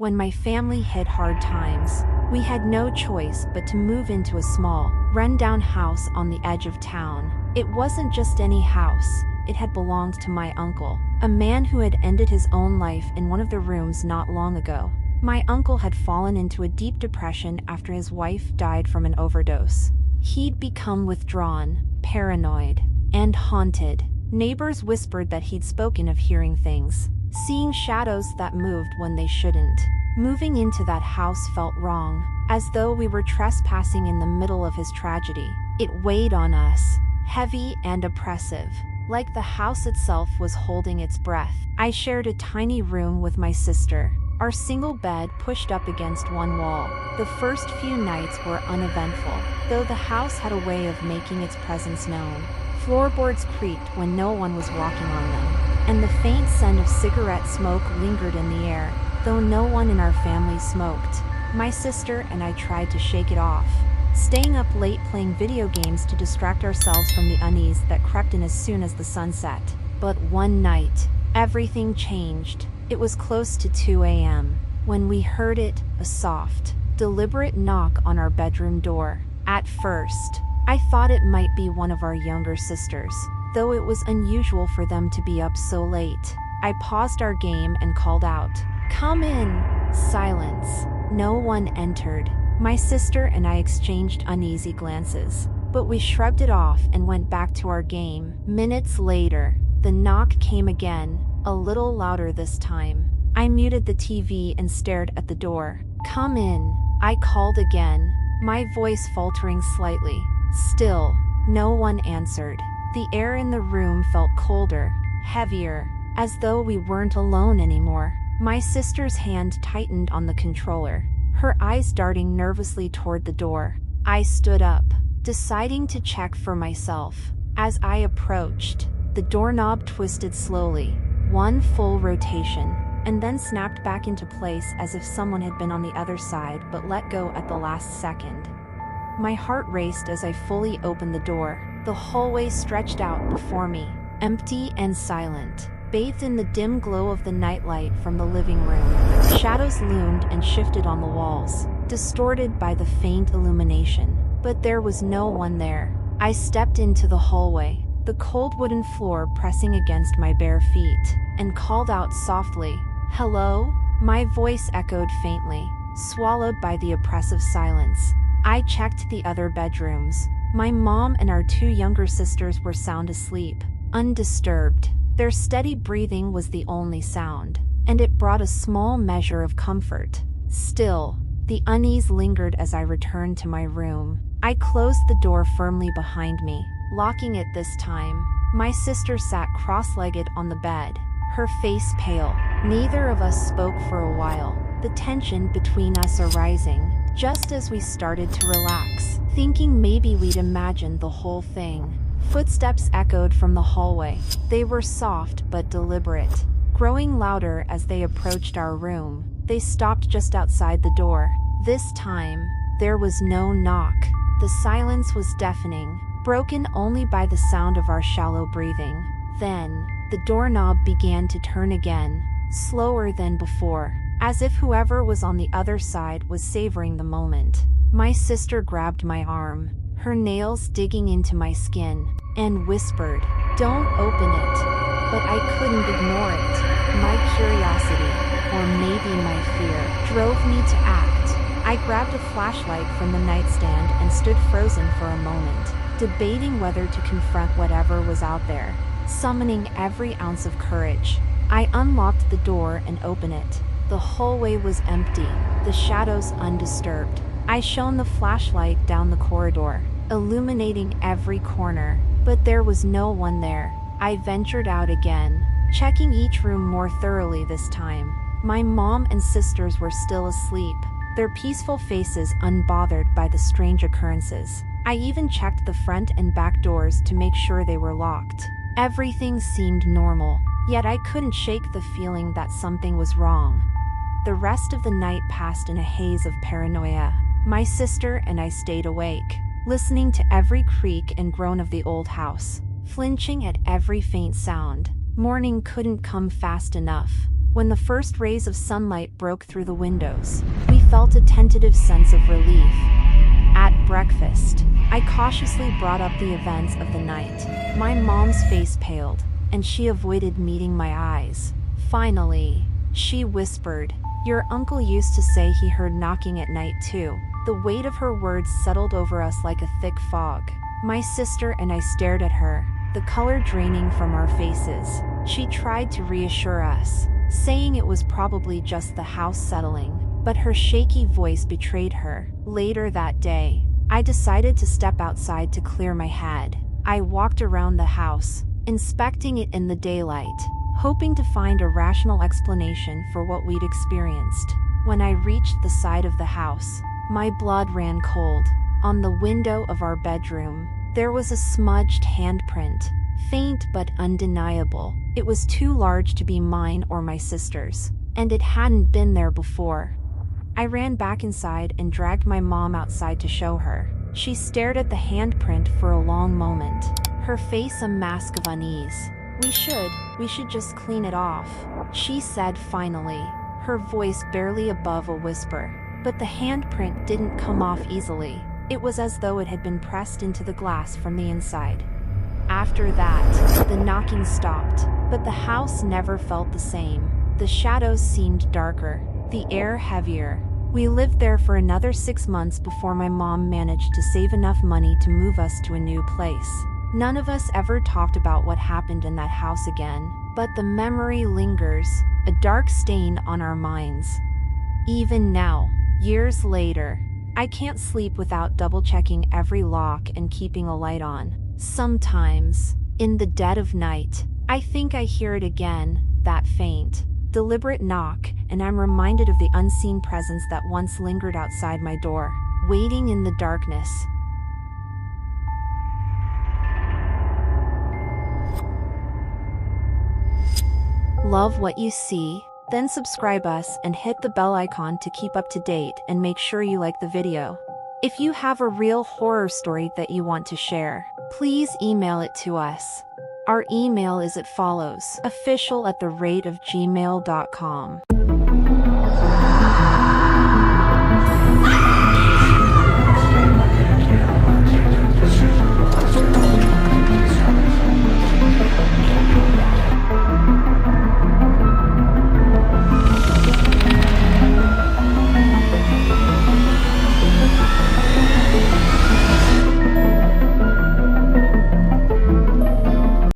When my family hit hard times, we had no choice but to move into a small, run-down house on the edge of town. It wasn't just any house, it had belonged to my uncle, a man who had ended his own life in one of the rooms not long ago. My uncle had fallen into a deep depression after his wife died from an overdose. He'd become withdrawn, paranoid, and haunted. Neighbors whispered that he'd spoken of hearing things, seeing shadows that moved when they shouldn't. Moving into that house felt wrong, as though we were trespassing in the middle of his tragedy. It weighed on us, heavy and oppressive, like the house itself was holding its breath. I shared a tiny room with my sister, our single bed pushed up against one wall. The first few nights were uneventful, though the house had a way of making its presence known. Floorboards creaked when no one was walking on them, and the faint scent of cigarette smoke lingered in the air, though no one in our family smoked. My sister and I tried to shake it off, staying up late playing video games to distract ourselves from the unease that crept in as soon as the sun set. But one night, everything changed. It was close to 2 a.m. when we heard it, a soft, deliberate knock on our bedroom door. At first, I thought it might be one of our younger sisters, though it was unusual for them to be up so late. I paused our game and called out, "Come in!" Silence. No one entered. My sister and I exchanged uneasy glances, but we shrugged it off and went back to our game. Minutes later, the knock came again, a little louder this time. I muted the TV and stared at the door. "Come in," I called again, my voice faltering slightly. Still, no one answered. The air in the room felt colder, heavier, as though we weren't alone anymore. My sister's hand tightened on the controller, her eyes darting nervously toward the door. I stood up, deciding to check for myself. As I approached, the doorknob twisted slowly, one full rotation, and then snapped back into place as if someone had been on the other side but let go at the last second. My heart raced as I fully opened the door. The hallway stretched out before me, empty and silent, bathed in the dim glow of the nightlight from the living room. Shadows loomed and shifted on the walls, distorted by the faint illumination, but there was no one there. I stepped into the hallway, the cold wooden floor pressing against my bare feet, and called out softly, "Hello?" My voice echoed faintly, swallowed by the oppressive silence. I checked the other bedrooms. My mom and our 2 younger sisters were sound asleep, undisturbed. Their steady breathing was the only sound, and it brought a small measure of comfort. Still, the unease lingered as I returned to my room. I closed the door firmly behind me, locking it this time. My sister sat cross-legged on the bed, her face pale. Neither of us spoke for a while, the tension between us arising, just as we started to relax, thinking maybe we'd imagined the whole thing. Footsteps echoed from the hallway. They were soft but deliberate, growing louder as they approached our room. They stopped just outside the door. This time, there was no knock. The silence was deafening, broken only by the sound of our shallow breathing. Then, the doorknob began to turn again, slower than before, as if whoever was on the other side was savoring the moment. My sister grabbed my arm, her nails digging into my skin, and whispered, "Don't open it." But I couldn't ignore it. My curiosity, or maybe my fear, drove me to act. I grabbed a flashlight from the nightstand and stood frozen for a moment, debating whether to confront whatever was out there. Summoning every ounce of courage, I unlocked the door and opened it. The hallway was empty, the shadows undisturbed. I shone the flashlight down the corridor, illuminating every corner, but there was no one there. I ventured out again, checking each room more thoroughly this time. My mom and sisters were still asleep, their peaceful faces unbothered by the strange occurrences. I even checked the front and back doors to make sure they were locked. Everything seemed normal, yet I couldn't shake the feeling that something was wrong. The rest of the night passed in a haze of paranoia. My sister and I stayed awake, listening to every creak and groan of the old house, flinching at every faint sound. Morning couldn't come fast enough. When the first rays of sunlight broke through the windows, we felt a tentative sense of relief. At breakfast, I cautiously brought up the events of the night. My mom's face paled, and she avoided meeting my eyes. Finally, she whispered, "Your uncle used to say he heard knocking at night too." The weight of her words settled over us like a thick fog. My sister and I stared at her, the color draining from our faces. She tried to reassure us, saying it was probably just the house settling, but her shaky voice betrayed her. Later that day, I decided to step outside to clear my head. I walked around the house, inspecting it in the daylight, hoping to find a rational explanation for what we'd experienced. When I reached the side of the house, my blood ran cold. On the window of our bedroom, there was a smudged handprint, faint but undeniable. It was too large to be mine or my sister's, and it hadn't been there before. I ran back inside and dragged my mom outside to show her. She stared at the handprint for a long moment, her face a mask of unease. We should just clean it off," she said finally, her voice barely above a whisper. But the handprint didn't come off easily. It was as though it had been pressed into the glass from the inside. After that, the knocking stopped, but the house never felt the same. The shadows seemed darker, the air heavier. We lived there for another 6 months before my mom managed to save enough money to move us to a new place. None of us ever talked about what happened in that house again, but the memory lingers, a dark stain on our minds. Even now, years later, I can't sleep without double-checking every lock and keeping a light on. Sometimes, in the dead of night, I think I hear it again, that faint, deliberate knock, and I'm reminded of the unseen presence that once lingered outside my door, waiting in the darkness. Love what you see? Then subscribe us and hit the bell icon to keep up to date and make sure you like the video. If you have a real horror story that you want to share, please email it to us. Our email is as follows: official@gmail.com.